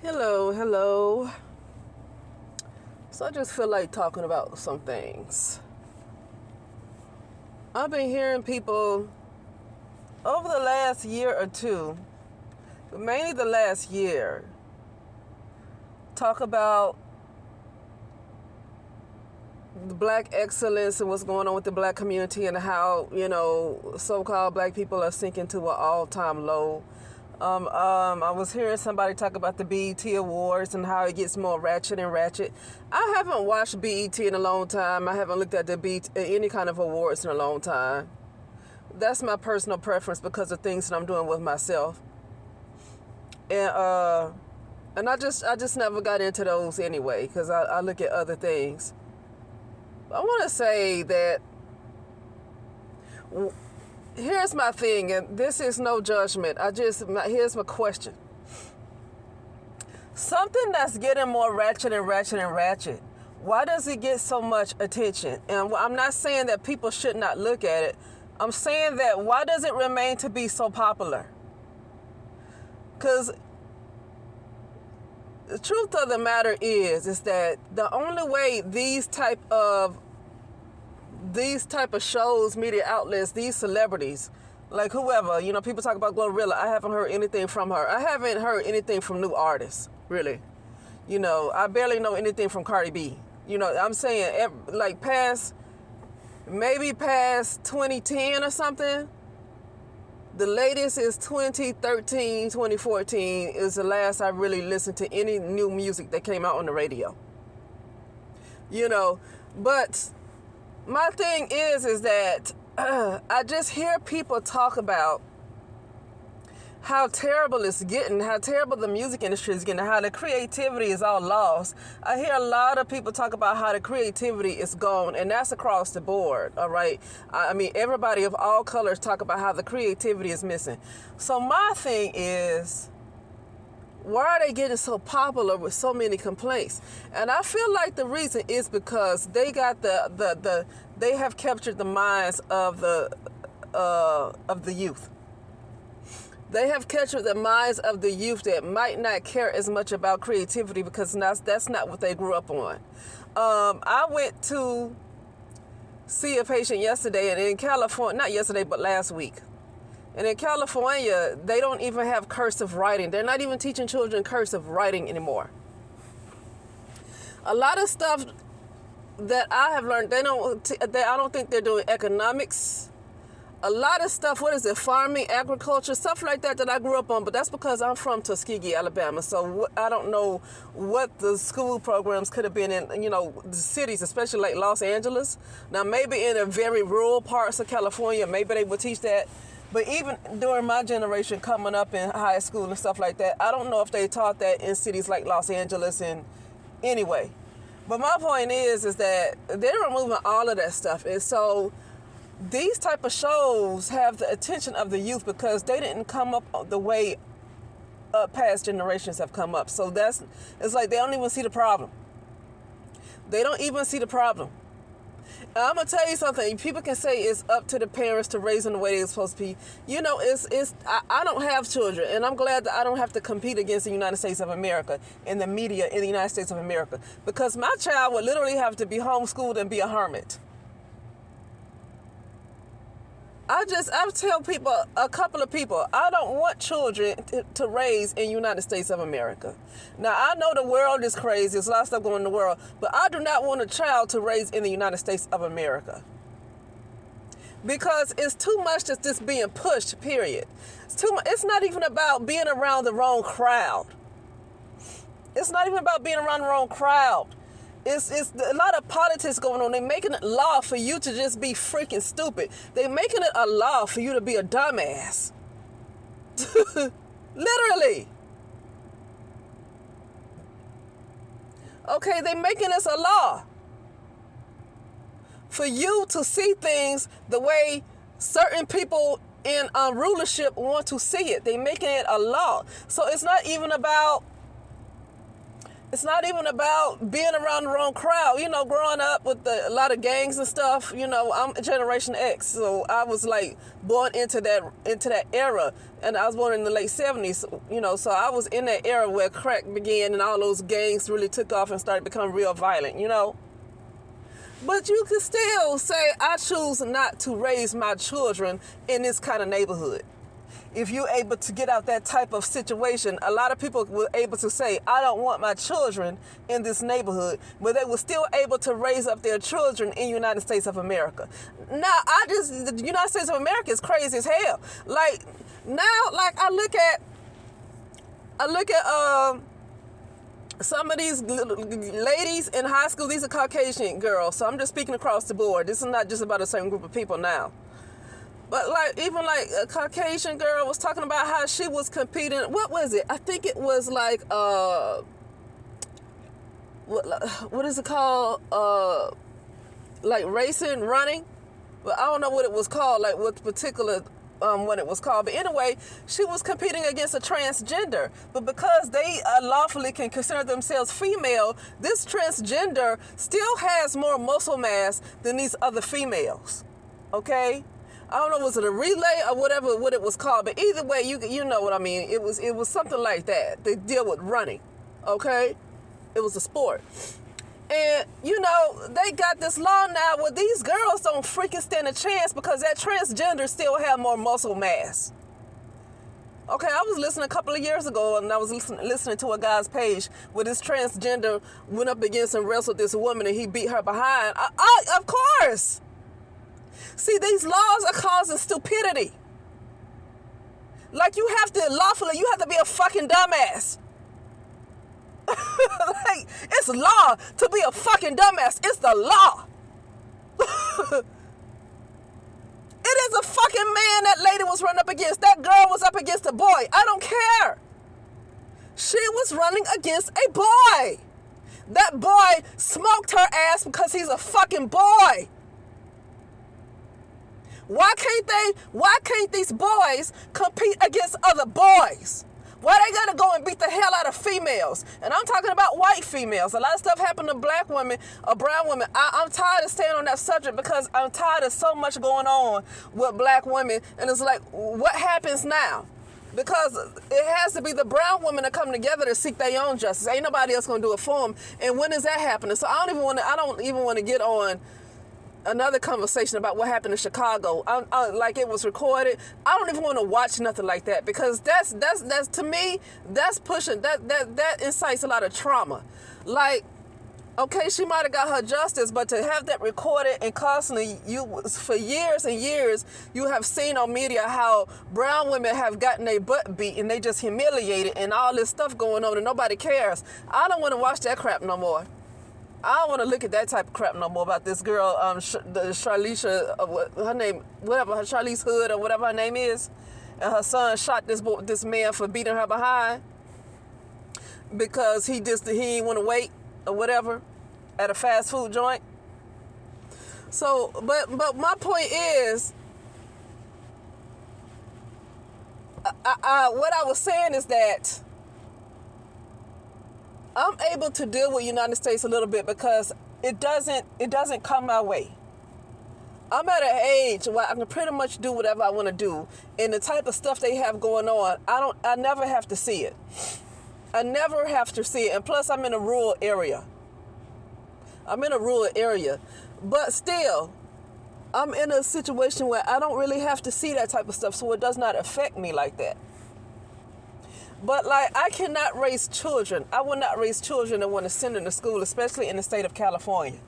Hello, hello. So I just feel like talking about some things. I've been hearing people over the last year or two, but mainly the last year, talk about the black excellence and what's going on with the black community and how, so-called black people are sinking to an all-time low. I was hearing somebody talk about the BET Awards and how it gets more ratchet and ratchet. I haven't watched BET in a long time. I haven't looked at the any kind of awards in a long time. That's my personal preference because of things that I'm doing with myself. And I just never got into those anyway because I look at other things. I want to say that here's my thing, and this is no judgment. Here's my question. Something that's getting more ratchet and ratchet and ratchet, why does it get so much attention? And I'm not saying that people should not look at it. I'm saying that why does it remain to be so popular? Because the truth of the matter is that the only way these type of shows, media outlets, these celebrities, like whoever, people talk about Glorilla. I haven't heard anything from her. I haven't heard anything from new artists, really. I barely know anything from Cardi B. I'm saying maybe past 2010 or something. The latest is 2013, 2014 is the last I really listened to any new music that came out on the radio. But my thing is that I just hear people talk about how terrible it's getting, how terrible the music industry is getting, how the creativity is all lost. I hear a lot of people talk about how the creativity is gone, and that's across the board, all right? I mean, everybody of all colors talk about how the creativity is missing. So my thing is, why are they getting so popular with so many complaints? And I feel like the reason is because they got they have captured the minds of the youth. They have captured the minds of the youth that might not care as much about creativity because that's not what they grew up on. I went to see a patient yesterday, and in California, not yesterday, but last week. And in California, they don't even have cursive writing. They're not even teaching children cursive writing anymore. A lot of stuff that I have learned, I don't think they're doing economics. A lot of stuff, farming, agriculture, stuff like that I grew up on, but that's because I'm from Tuskegee, Alabama, so I don't know what the school programs could have been in, the cities, especially like Los Angeles. Now, maybe in the very rural parts of California, maybe they would teach that, but even during my generation coming up in high school and stuff like that, I don't know if they taught that in cities like Los Angeles and anyway. But my point is that they're removing all of that stuff, and so these type of shows have the attention of the youth because they didn't come up the way past generations have come up. So it's like they don't even see the problem. They don't even see the problem. And I'm gonna tell you something. People can say it's up to the parents to raise them the way they're supposed to be. I don't have children, and I'm glad that I don't have to compete against the United States of America and the media in the United States of America, because my child would literally have to be homeschooled and be a hermit. I tell people, a couple of people, I don't want children to raise in the United States of America. Now, I know the world is crazy. There's a lot of stuff going on in the world. But I do not want a child to raise in the United States of America. Because it's too much just being pushed, period. It's too much. It's not even about being around the wrong crowd. It's not even about being around the wrong crowd. It's a lot of politics going on. They're making it law for you to just be freaking stupid. They're making it a law for you to be a dumbass. Literally. Okay, they're making this a law for you to see things the way certain people in rulership want to see it. They're making it a law. So it's not even about It's not even about being around the wrong crowd. You know, growing up with a lot of gangs and stuff, you know, I'm Generation X, so I was like born into that era, and I was born in the late 70s, you know, so I was in that era where crack began and all those gangs really took off and started becoming real violent, you know. But you can still say, I choose not to raise my children in this kind of neighborhood. If you're able to get out that type of situation, a lot of people were able to say, I don't want my children in this neighborhood, but they were still able to raise up their children in the United States of America. Now, the United States of America is crazy as hell. Like, now, like, I look at some of these ladies in high school. These are Caucasian girls, so I'm just speaking across the board. This is not just about a certain group of people now. But like, even like a Caucasian girl was talking about how she was competing. What was it? I think it was like, what is it called? Like racing, running. But I don't know what it was called, like what particular what it was called. But anyway, she was competing against a transgender. But because they lawfully can consider themselves female, this transgender still has more muscle mass than these other females. Okay? I don't know, was it a relay or whatever what it was called, but either way, you know what I mean. It was something like that. They deal with running, okay? It was a sport. And, you know, they got this law now where these girls don't freaking stand a chance because that transgender still have more muscle mass. Okay, I was listening a couple of years ago, and I was listening to a guy's page where this transgender went up against and wrestled this woman, and he beat her behind. Of course. See, these laws are causing stupidity. Like, you have to be a fucking dumbass. Like, it's law to be a fucking dumbass. It's the law. It is a fucking man that lady was running up against. That girl was up against a boy. I don't care. She was running against a boy. That boy smoked her ass because he's a fucking boy. Why can't these boys compete against other boys? Why they gotta go and beat the hell out of females? And I'm talking about white females. A lot of stuff happened to black women or brown women. I'm tired of staying on that subject because I'm tired of so much going on with black women. And it's like, what happens now? Because it has to be the brown women that come together to seek their own justice. Ain't nobody else gonna do it for them. And when is that happening? So I don't even want to get on another conversation about what happened in Chicago. Like it was recorded. I don't even want to watch nothing like that because that's to me, that's pushing, that incites a lot of trauma. Like, okay, she might have got her justice, but to have that recorded and constantly, for years and years, you have seen on media how brown women have gotten their butt beat and they just humiliated and all this stuff going on and nobody cares. I don't want to watch that crap no more. I don't want to look at that type of crap no more about this girl, Charlize, her name, whatever, Charlize Hood or whatever her name is, and her son shot this man for beating her behind because he didn't want to wait or whatever at a fast food joint. So, but my point is, what I was saying is that I'm able to deal with United States a little bit because it doesn't come my way. I'm at an age where I can pretty much do whatever I want to do, and the type of stuff they have going on, I never have to see it. I never have to see it, and plus I'm in a rural area. But still, I'm in a situation where I don't really have to see that type of stuff, so it does not affect me like that. But like, I cannot raise children. I will not raise children and want to send them to school, especially in the state of California.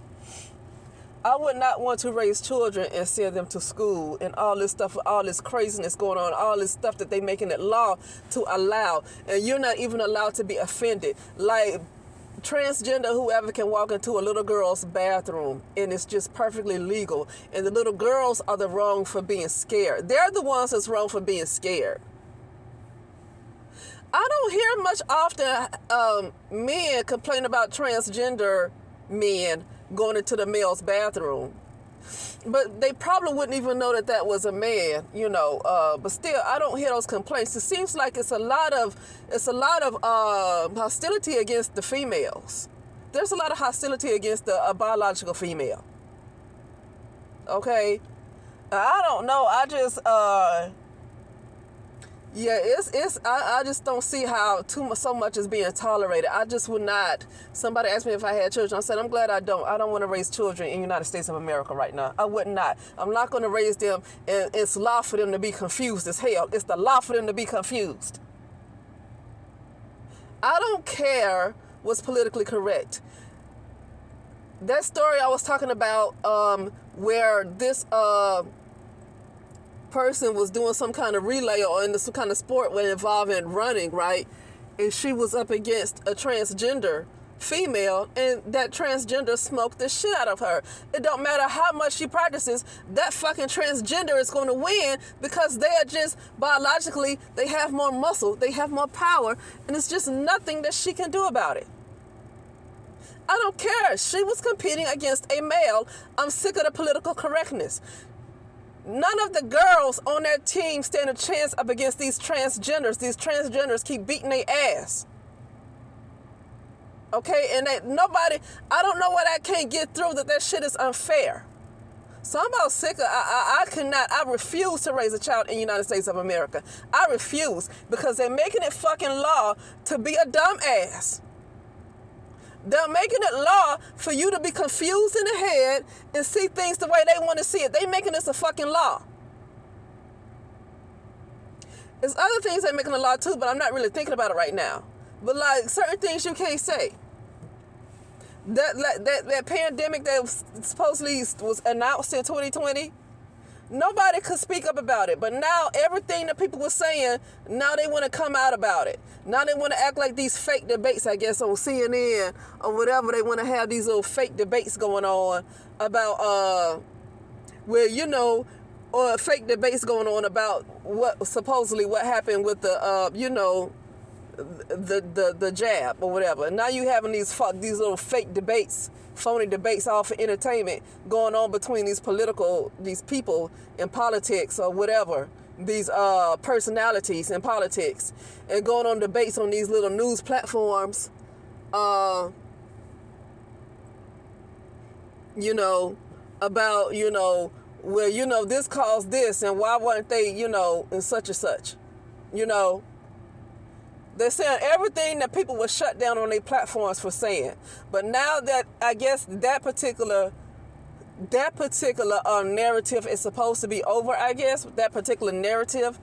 I would not want to raise children and send them to school and all this stuff, all this craziness going on, all this stuff that they making it law to allow. And you're not even allowed to be offended. Like, transgender whoever can walk into a little girl's bathroom and it's just perfectly legal. And the little girls are the wrong for being scared. They're the ones that's wrong for being scared. I don't hear much often men complain about transgender men going into the male's bathroom. But they probably wouldn't even know that that was a man, you know. But still, I don't hear those complaints. It seems like it's a lot of hostility against the females. There's a lot of hostility against the biological female. Okay, I don't know. I just I just don't see how so much is being tolerated. I just would not. Somebody asked me if I had children. I said, I'm glad I don't. I don't want to raise children in the United States of America right now. I would not. I'm not going to raise them, and it's law for them to be confused as hell. It's the law for them to be confused. I don't care what's politically correct. That story I was talking about, where this person was doing some kind of relay or in some kind of sport involving running, right? And she was up against a transgender female, and that transgender smoked the shit out of her. It don't matter how much she practices, that fucking transgender is going to win because they are just biologically, they have more muscle, they have more power, and it's just nothing that she can do about it. I don't care. She was competing against a male. I'm sick of the political correctness. None of the girls on that team stand a chance up against these transgenders. These transgenders keep beating their ass. Okay, and I don't know why I can't get through that shit is unfair. So I'm about sick of, I refuse to raise a child in the United States of America. I refuse, because they're making it fucking law to be a dumbass. They're making it law for you to be confused in the head and see things the way they want to see it. They making this a fucking law. There's other things they're making a law too, but I'm not really thinking about it right now. But like certain things you can't say. That pandemic that supposedly was announced in 2020, nobody could speak up about it. But now everything that people were saying, now they want to come out about it. Now they want to act like these fake debates, I guess, on CNN or whatever. They want to have these little fake debates going on about, or fake debates going on about what happened with the, the jab or whatever. And now you having these little fake debates, phony debates, all for entertainment going on between these people in politics or whatever, these personalities in politics, and going on debates on these little news platforms, about, this caused this, and why weren't they, and such and such, They're saying everything that people were shut down on their platforms for saying. But now that, I guess, that particular narrative is supposed to be over, I guess, that particular narrative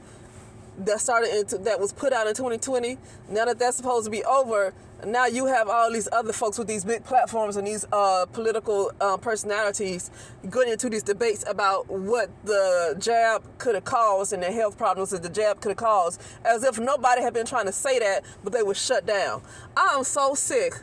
that was put out in 2020, now that that's supposed to be over, now you have all these other folks with these big platforms and these political personalities going into these debates about what the jab could have caused and the health problems that the jab could have caused, as if nobody had been trying to say that, but they were shut down. I am so sick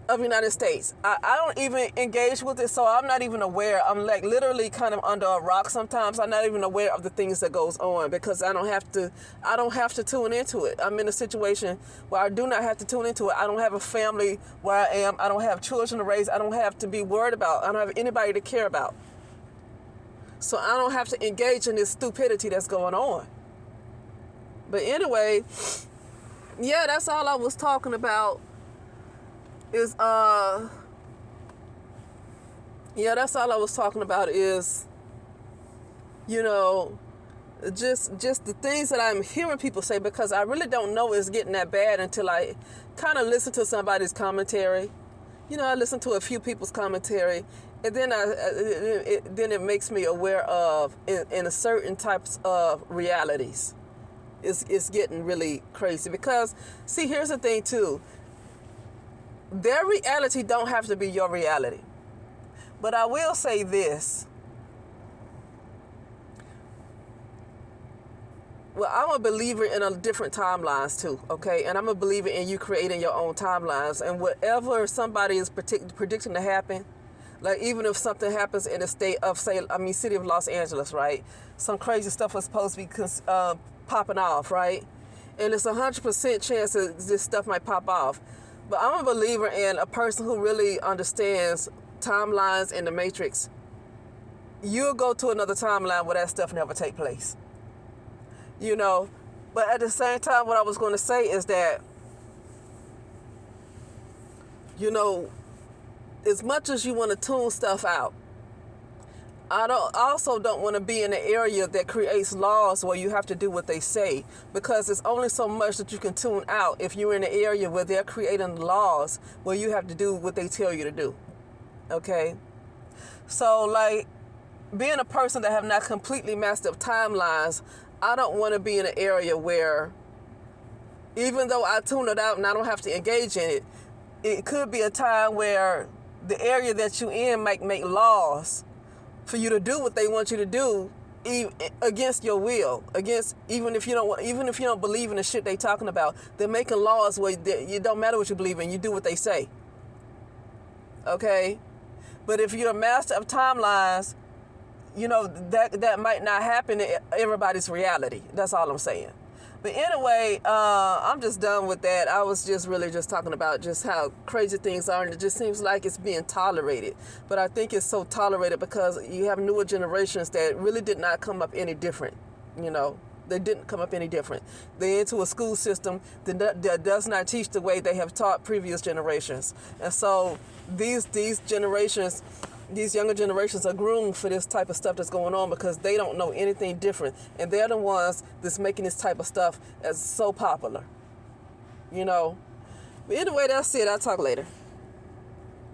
of the United States. I don't even engage with it, so I'm not even aware. I'm like literally kind of under a rock sometimes. I'm not even aware of the things that goes on because I don't have to tune into it. I'm in a situation where I do not have to tune into it. I don't have a family where I am. I don't have children to raise. I don't have to be worried about. I don't have anybody to care about. So I don't have to engage in this stupidity that's going on. But anyway, yeah, that's all I was talking about. That's all I was talking about is, just the things that I'm hearing people say, because I really don't know it's getting that bad until I kind of listen to somebody's commentary. I listen to a few people's commentary, and then then it makes me aware of in a certain types of realities. It's getting really crazy because, see, here's the thing too. Their reality don't have to be your reality. But I will say this. Well, I'm a believer in a different timelines too, okay? And I'm a believer in you creating your own timelines. And whatever somebody is predicting to happen, like even if something happens in the city of Los Angeles, right? Some crazy stuff was supposed to be popping off, right? And it's 100% chance that this stuff might pop off. But I'm a believer in a person who really understands timelines and the matrix you'll go to another timeline where that stuff never take place. You know, but at the same time, what I was going to say is that, you know, as much as you want to tune stuff out, I also don't want to be in an area that creates laws where you have to do what they say, because there's only so much that you can tune out if you're in an area where they're creating laws where you have to do what they tell you to do. Okay? So, like, being a person that have not completely mastered timelines, I don't want to be in an area where, even though I tune it out and I don't have to engage in it, it could be a time where the area that you in might make laws for you to do what they want you to do, against your will, even if you don't believe in the shit they talking about. They're making laws where it don't matter what you believe in, you do what they say. Okay, but if you're a master of timelines, you know that might not happen in everybody's reality. That's all I'm saying. But anyway, I'm just done with that. I was just really just talking about just how crazy things are, and it just seems like it's being tolerated. But I think it's so tolerated because you have newer generations that really did not come up any different, you know. They didn't come up any different. They're into a school system that does not teach the way they have taught previous generations. And so these generations, these younger generations are groomed for this type of stuff that's going on because they don't know anything different. And they're the ones that's making this type of stuff as so popular, you know. But anyway, that's it. I'll talk later.